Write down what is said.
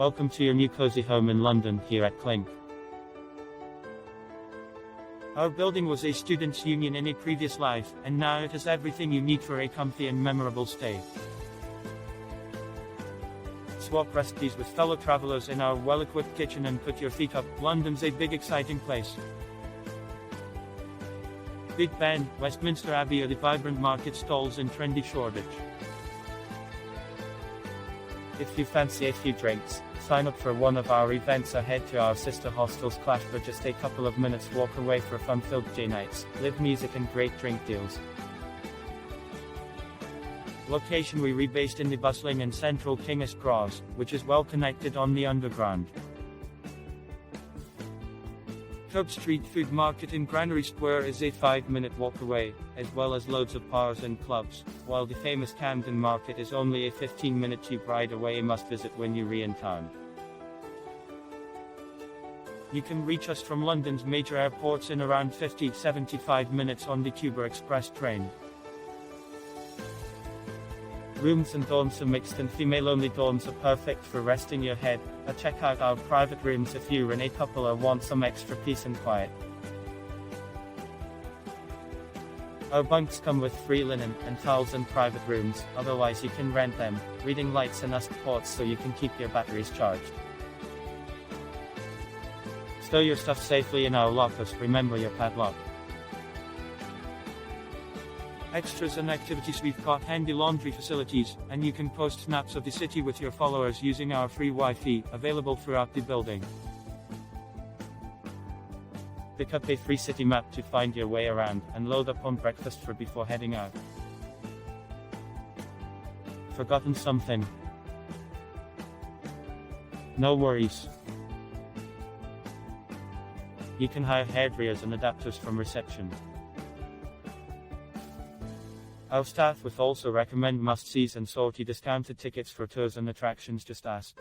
Welcome to your new cozy home in London, here at Clink. Our building was a students' union in a previous life, and now it has everything you need for a comfy and memorable stay. Swap recipes with fellow travelers in our well-equipped kitchen and put your feet up. London's a big, exciting place. Big Ben, Westminster Abbey, or the vibrant market stalls in trendy Shoreditch. If you fancy a few drinks, sign up for one of our events or head to our sister hostels ClashBAR, just a couple of minutes walk away for fun-filled day nights, live music and great drink deals. Location: we're based in the bustling and central King's Cross, which is well connected on the underground. KERB Street Food Market in Granary Square is a 5-minute walk away, as well as loads of bars and clubs, while the famous Camden Market is only a 15-minute tube ride away, a must-visit when you're in town. You can reach us from London's major airports in around 50-75 minutes on the KERB Express train. Rooms and dorms are mixed, and female-only dorms are perfect for resting your head. Check out our private rooms if you're in a couple or want some extra peace and quiet. Our bunks come with free linen and towels and private rooms, otherwise you can rent them. Reading lights and ports so you can keep your batteries charged. Stow your stuff safely in our lockers, remember your padlock. Extras and activities: we've got handy laundry facilities, and you can post snaps of the city with your followers using our free Wi-Fi, available throughout the building. Pick up a free city map to find your way around, and load up on breakfast for before heading out. Forgotten something? No worries. You can hire hairdryers and adapters from reception. Our staff will also recommend must-sees and sortie discounted tickets for tours and attractions. Just ask.